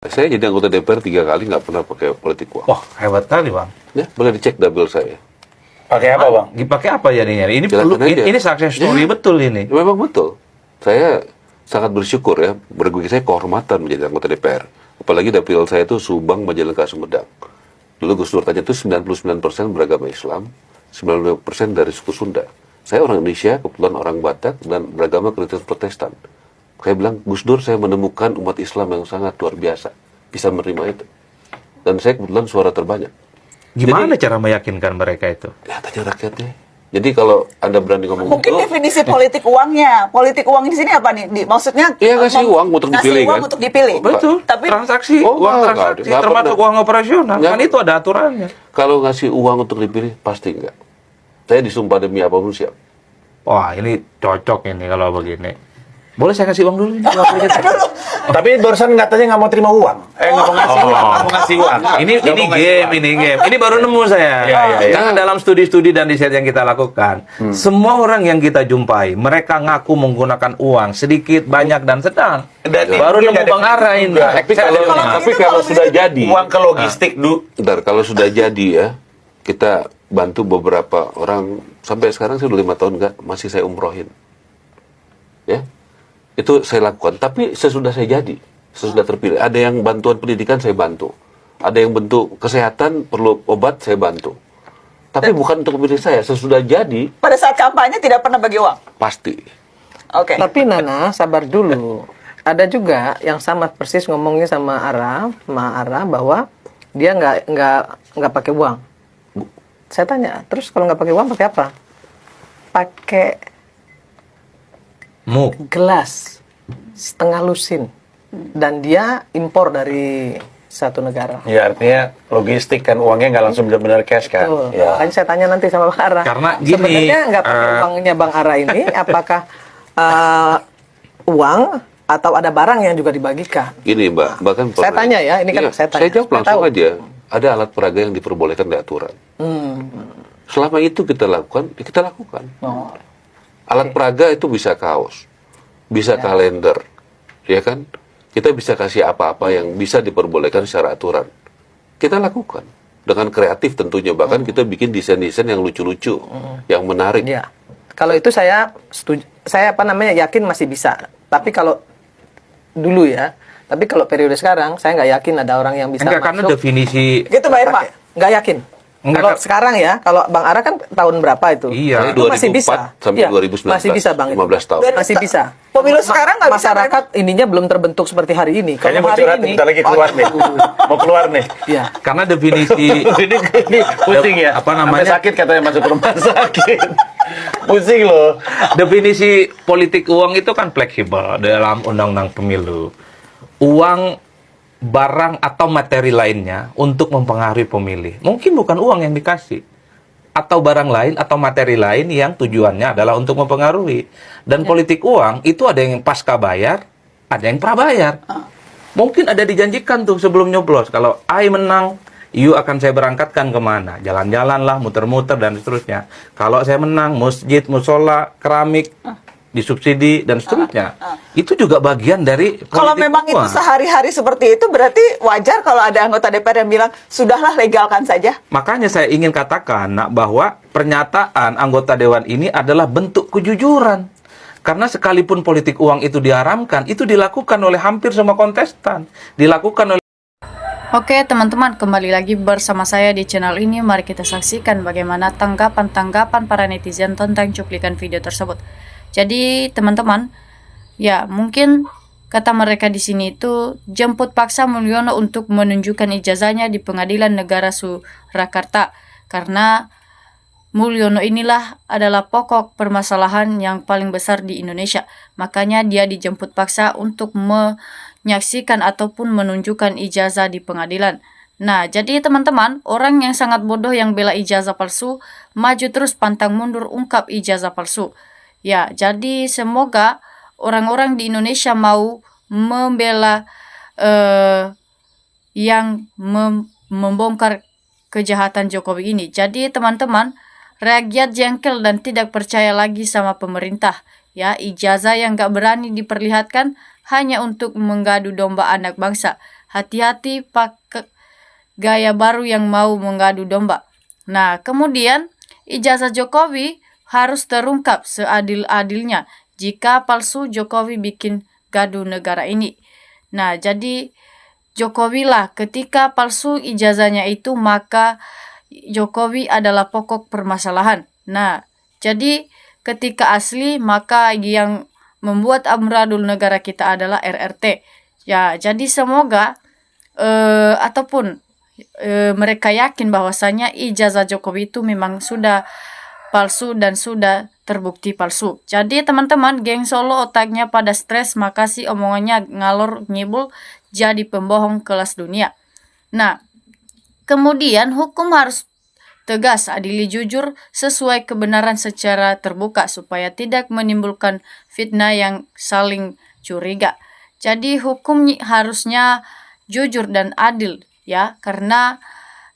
Saya jadi anggota DPR 3 kali nggak pernah pakai politik uang. Wah, hebat kali, Bang. Ya, boleh dicek dapil saya. Pakai apa, Bang? Dipakai apa jadinya? Ini Silakan aja. ini success story Ya. betul ini. Memang betul. Saya sangat bersyukur ya, bagi saya kehormatan menjadi anggota DPR. Apalagi dapil saya itu Subang, Majalengka, Sumedang. Dulu Gus Dur tanya itu 99% beragama Islam, 90% dari suku Sunda. Saya orang Indonesia, kebetulan orang Batak, dan beragama Kristen Protestan. Saya bilang, Gus Dur, saya menemukan umat Islam yang sangat luar biasa. Bisa menerima itu. Dan saya kebetulan suara terbanyak. Gimana cara meyakinkan mereka itu? Ya, tanya rakyatnya. Jadi kalau Anda berani ngomong Mungkin itu, definisi politik uangnya. Politik uang di sini apa nih? Maksudnya iya, ngasih uang untuk dipilih, ngasih uang kan? untuk dipilih. Betul. Tapi transaksi, Oh, uang enggak, transaksi enggak termasuk pernah. uang operasional. Enggak. Kan itu ada aturannya. kalau ngasih uang untuk dipilih, pasti enggak. Saya disumpah demi apapun siap. Wah, ini cocok ini kalau begini. Boleh saya kasih uang dulu? Ini? Tapi barusan katanya nggak mau terima uang. Nggak mau ngasih uang. Nggak mau ngasih uang. Ini game. Ini baru nemu saya. Iya. Karena dalam studi-studi dan riset yang kita lakukan, semua orang yang kita jumpai, mereka ngaku menggunakan uang sedikit, banyak dan sedang. Dan baru mungkin nemu ada Bang Ara ini. juga. Tapi Kalau kalau sudah jadi, Uang ke logistik bentar, kalau sudah jadi ya, kita bantu beberapa orang. Sampai sekarang saya udah 5 tahun enggak, masih saya umrohin. Ya, itu saya lakukan. Tapi sesudah saya jadi, sesudah terpilih, ada yang bantuan pendidikan saya bantu, ada yang bentuk kesehatan perlu obat saya bantu. Tapi bukan untuk memilih saya. Sesudah jadi pada saat kampanye tidak pernah bagi uang. pasti. Oke. Tapi Nana, sabar dulu. Ada juga yang sama persis ngomongnya sama Ara bahwa dia nggak pakai uang. Saya tanya, terus kalau nggak pakai uang pakai apa? Pakai Muk. gelas setengah lusin, dan dia impor dari satu negara. Ya artinya logistik kan, uangnya nggak langsung benar-benar cash kan. Betul. Ya. Makanya saya tanya nanti sama Bang Ara. Karena gini, sebenarnya nggak pakai uangnya Bang Ara ini, apakah uang atau ada barang yang juga dibagikan? Gini Mbak, bahkan Saya tanya ya, ini kan Iya, saya tanya. Saya jawab Saya langsung tahu. aja. Ada alat peraga yang diperbolehkan di aturan. Selama itu kita lakukan, ya kita lakukan. Oh. Alat peraga itu bisa kaos, bisa kalender, ya kan? Kita bisa kasih apa-apa yang bisa diperbolehkan secara aturan. Kita lakukan dengan kreatif tentunya, bahkan kita bikin desain-desain yang lucu-lucu, yang menarik. Ya, kalau itu saya setuju, saya yakin masih bisa. Tapi kalau dulu ya, tapi kalau periode sekarang saya nggak yakin ada orang yang bisa Enggak, karena masuk. definisi Gitu Mbak Irma. Nggak yakin. Enggak, Kalau Kak. sekarang ya, kalau Bang Ara kan tahun berapa itu? Iya. Itu masih bisa. 2004 sampai Iya, 2019, masih bisa Bang. itu. 15 tahun. Dan Masih bisa. Pemilu sekarang nggak bisa, Masyarakat ininya belum terbentuk seperti hari ini. Kayaknya Kalau mau hari curhat, ini, bentar lagi keluar nih. Mau keluar nih. Iya. karena definisi ini pusing ya. Apa namanya? Sampai sakit katanya masuk rumah sakit. Pusing loh. definisi politik uang itu kan fleksibel dalam undang-undang pemilu. Uang, barang atau materi lainnya untuk mempengaruhi pemilih. Mungkin bukan uang yang dikasih, atau barang lain atau materi lain yang tujuannya adalah untuk mempengaruhi. Dan politik uang itu ada yang pasca bayar, ada yang prabayar. Mungkin ada dijanjikan tuh sebelum nyoblos, kalau I menang, you akan saya berangkatkan kemana? Jalan-jalan lah, muter-muter dan seterusnya. Kalau saya menang, masjid, musola, keramik, disubsidi dan seterusnya. Itu juga bagian dari politik Kalau memang itu uang. sehari-hari seperti itu, berarti wajar kalau ada anggota DPR yang bilang, sudahlah legalkan saja. Makanya saya ingin katakan nak, bahwa pernyataan anggota dewan ini adalah bentuk kejujuran. Karena sekalipun politik uang itu diharamkan, itu dilakukan oleh hampir semua kontestan. Dilakukan oleh Oke teman-teman, kembali lagi bersama saya di channel ini. Mari kita saksikan bagaimana tanggapan-tanggapan para netizen tentang cuplikan video tersebut. Jadi teman-teman, ya mungkin kata mereka di sini itu jemput paksa Mulyono untuk menunjukkan ijazahnya di Pengadilan Negara Surakarta, karena Mulyono inilah adalah pokok permasalahan yang paling besar di Indonesia. Makanya dia dijemput paksa untuk menyaksikan ataupun menunjukkan ijazah di pengadilan. Nah, jadi teman-teman, orang yang sangat bodoh yang bela ijazah palsu, maju terus pantang mundur ungkap ijazah palsu. Ya, jadi semoga orang-orang di Indonesia mau membela yang membongkar kejahatan Jokowi ini. Jadi teman-teman, rakyat jengkel dan tidak percaya lagi sama pemerintah. Ya, ijazah yang gak berani diperlihatkan hanya untuk menggadu domba anak bangsa. hati-hati pakai gaya baru yang mau mengadu domba. Nah, kemudian ijazah Jokowi harus terungkap seadil-adilnya. Jika palsu, Jokowi bikin gaduh negara ini. Nah, jadi Jokowi lah ketika palsu ijazahnya itu, maka Jokowi adalah pokok permasalahan. Nah, jadi ketika asli, maka yang membuat amburadul negara kita adalah RRT. Ya, jadi semoga ataupun mereka yakin bahwasanya ijazah Jokowi itu memang sudah palsu dan sudah terbukti palsu. Jadi teman-teman, geng Solo otaknya pada stres, makasih omongannya ngalor ngibul, jadi pembohong kelas dunia. Nah, kemudian hukum harus tegas, adil, jujur, sesuai kebenaran secara terbuka supaya tidak menimbulkan fitnah yang saling curiga. Jadi hukum harusnya jujur dan adil, ya, karena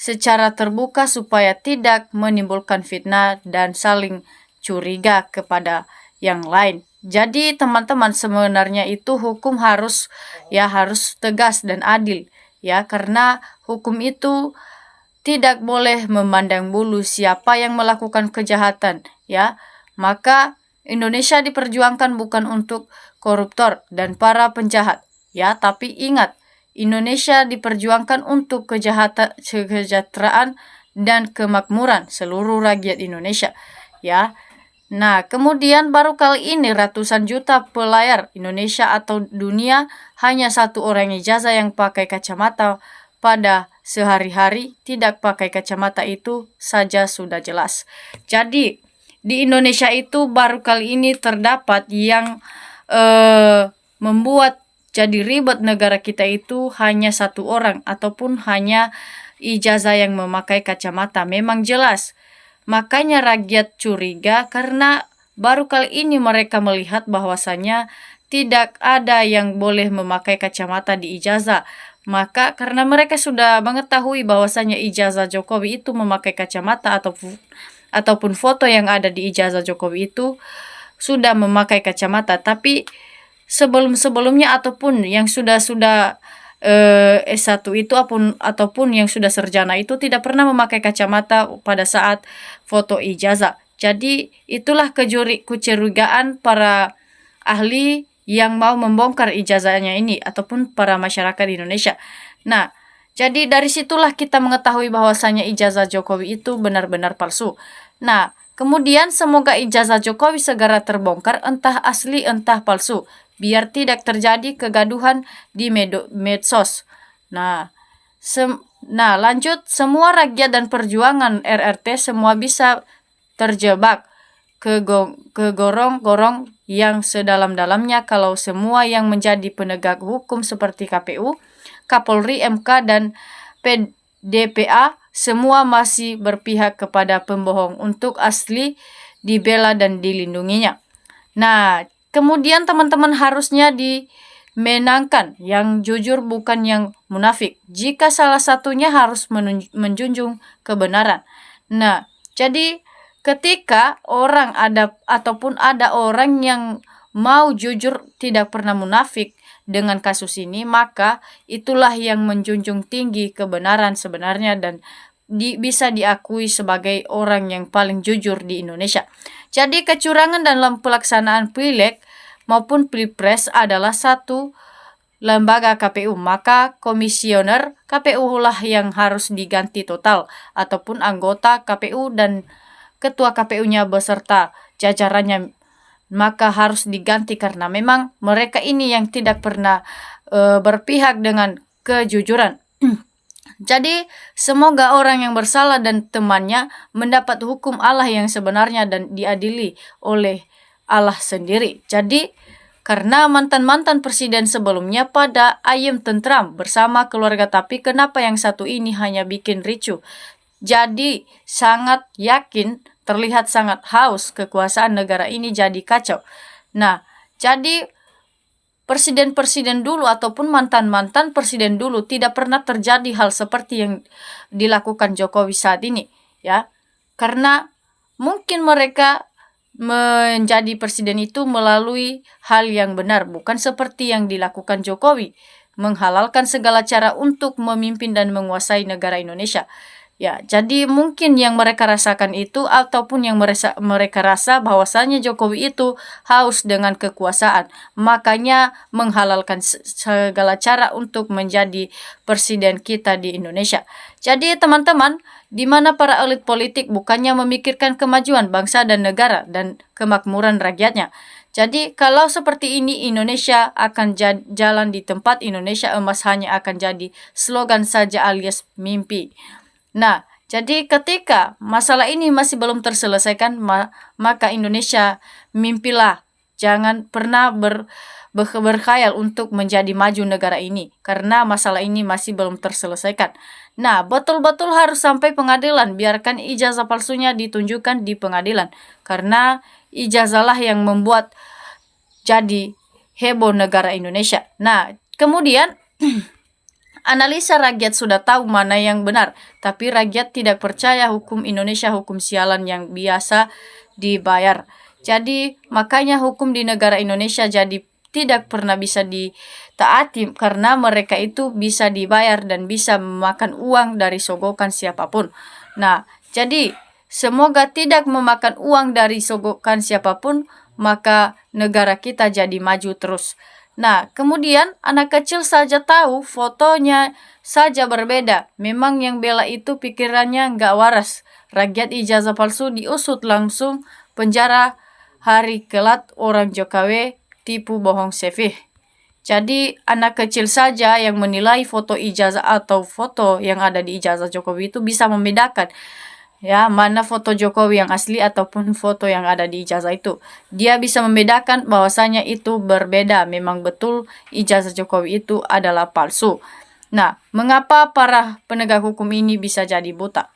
secara terbuka supaya tidak menimbulkan fitnah dan saling curiga kepada yang lain. Jadi teman-teman, sebenarnya itu hukum harus tegas dan adil, ya, karena hukum itu tidak boleh memandang bulu siapa yang melakukan kejahatan, ya. Maka Indonesia diperjuangkan bukan untuk koruptor dan para penjahat, ya, tapi ingat, Indonesia diperjuangkan untuk kesejahteraan dan kemakmuran seluruh rakyat Indonesia, ya. Nah, kemudian baru kali ini ratusan juta pelayar Indonesia atau dunia hanya satu orang ijazah yang pakai kacamata pada sehari-hari, tidak pakai kacamata itu saja sudah jelas. Jadi di Indonesia itu baru kali ini terdapat yang membuat jadi ribet negara kita itu hanya satu orang ataupun hanya ijazah yang memakai kacamata. Memang jelas. Makanya rakyat curiga karena baru kali ini mereka melihat bahwasanya tidak ada yang boleh memakai kacamata di ijazah. Maka karena mereka sudah mengetahui bahwasanya ijazah Jokowi itu memakai kacamata ataupun foto yang ada di ijazah Jokowi itu sudah memakai kacamata, tapi sebelum-sebelumnya ataupun yang sudah S1 itu ataupun yang sudah sarjana itu tidak pernah memakai kacamata pada saat foto ijazah. Jadi itulah kecurigaan para ahli yang mau membongkar ijazahnya ini ataupun para masyarakat Indonesia. Nah, jadi dari situlah kita mengetahui bahwasanya ijazah Jokowi itu benar-benar palsu. Nah, kemudian semoga ijazah Jokowi segera terbongkar, entah asli entah palsu, biar tidak terjadi kegaduhan di medsos. Nah, lanjut, semua rakyat dan perjuangan RRT semua bisa terjebak ke gorong-gorong yang sedalam-dalamnya kalau semua yang menjadi penegak hukum seperti KPU, Kapolri, MK, dan PDPA semua masih berpihak kepada pembohong untuk asli dibela dan dilindunginya. Nah, kemudian teman-teman harusnya dimenangkan yang jujur bukan yang munafik. Jika salah satunya harus menjunjung kebenaran. Nah, jadi ketika ada orang yang mau jujur tidak pernah munafik dengan kasus ini, maka itulah yang menjunjung tinggi kebenaran sebenarnya dan bisa diakui sebagai orang yang paling jujur di Indonesia. Jadi kecurangan dalam pelaksanaan pileg maupun pilpres adalah satu lembaga KPU, maka komisioner KPU lah yang harus diganti total ataupun anggota KPU dan ketua KPU-nya beserta jajarannya maka harus diganti karena memang mereka ini yang tidak pernah berpihak dengan kejujuran. Jadi semoga orang yang bersalah dan temannya mendapat hukum Allah yang sebenarnya dan diadili oleh Allah sendiri. Jadi karena mantan-mantan presiden sebelumnya pada ayem tentram bersama keluarga, tapi kenapa yang satu ini hanya bikin ricuh? Jadi sangat yakin, terlihat sangat haus kekuasaan negara ini jadi kacau. Nah, jadi presiden-presiden dulu ataupun mantan-mantan presiden dulu tidak pernah terjadi hal seperti yang dilakukan Jokowi saat ini, ya. Karena mungkin mereka menjadi presiden itu melalui hal yang benar, bukan seperti yang dilakukan Jokowi. menghalalkan segala cara untuk memimpin dan menguasai negara Indonesia. Ya, jadi mungkin yang mereka rasakan itu ataupun yang mereka rasa bahwasanya Jokowi itu haus dengan kekuasaan, makanya menghalalkan segala cara untuk menjadi presiden kita di Indonesia. Jadi teman-teman, di mana para elit politik bukannya memikirkan kemajuan bangsa dan negara dan kemakmuran rakyatnya. Jadi kalau seperti ini Indonesia akan jalan di tempat, Indonesia emas hanya akan jadi slogan saja alias mimpi. Nah, jadi ketika masalah ini masih belum terselesaikan, maka Indonesia mimpilah. Jangan pernah berkhayal untuk menjadi maju negara ini, karena masalah ini masih belum terselesaikan. Nah, betul-betul harus sampai pengadilan, biarkan ijazah palsunya ditunjukkan di pengadilan. Karena ijazahlah yang membuat jadi heboh negara Indonesia. Nah, kemudian analisa rakyat sudah tahu mana yang benar, tapi rakyat tidak percaya hukum Indonesia, hukum sialan yang biasa dibayar. Jadi makanya hukum di negara Indonesia jadi tidak pernah bisa ditaati karena mereka itu bisa dibayar dan bisa memakan uang dari sogokan siapapun. Nah, jadi semoga tidak memakan uang dari sogokan siapapun, maka negara kita jadi maju terus. Nah, kemudian anak kecil saja tahu, fotonya saja berbeda. Memang yang bela itu pikirannya nggak waras. Rakyat ijazah palsu diusut langsung penjara hari kelat orang Jokowi tipu bohong CV. Jadi anak kecil saja yang menilai foto ijazah atau foto yang ada di ijazah Jokowi itu bisa membedakan ya mana foto Jokowi yang asli ataupun foto yang ada di ijazah itu. Dia bisa membedakan bahwasanya itu berbeda, memang betul ijazah Jokowi itu adalah palsu. Nah, mengapa para penegak hukum ini bisa jadi buta?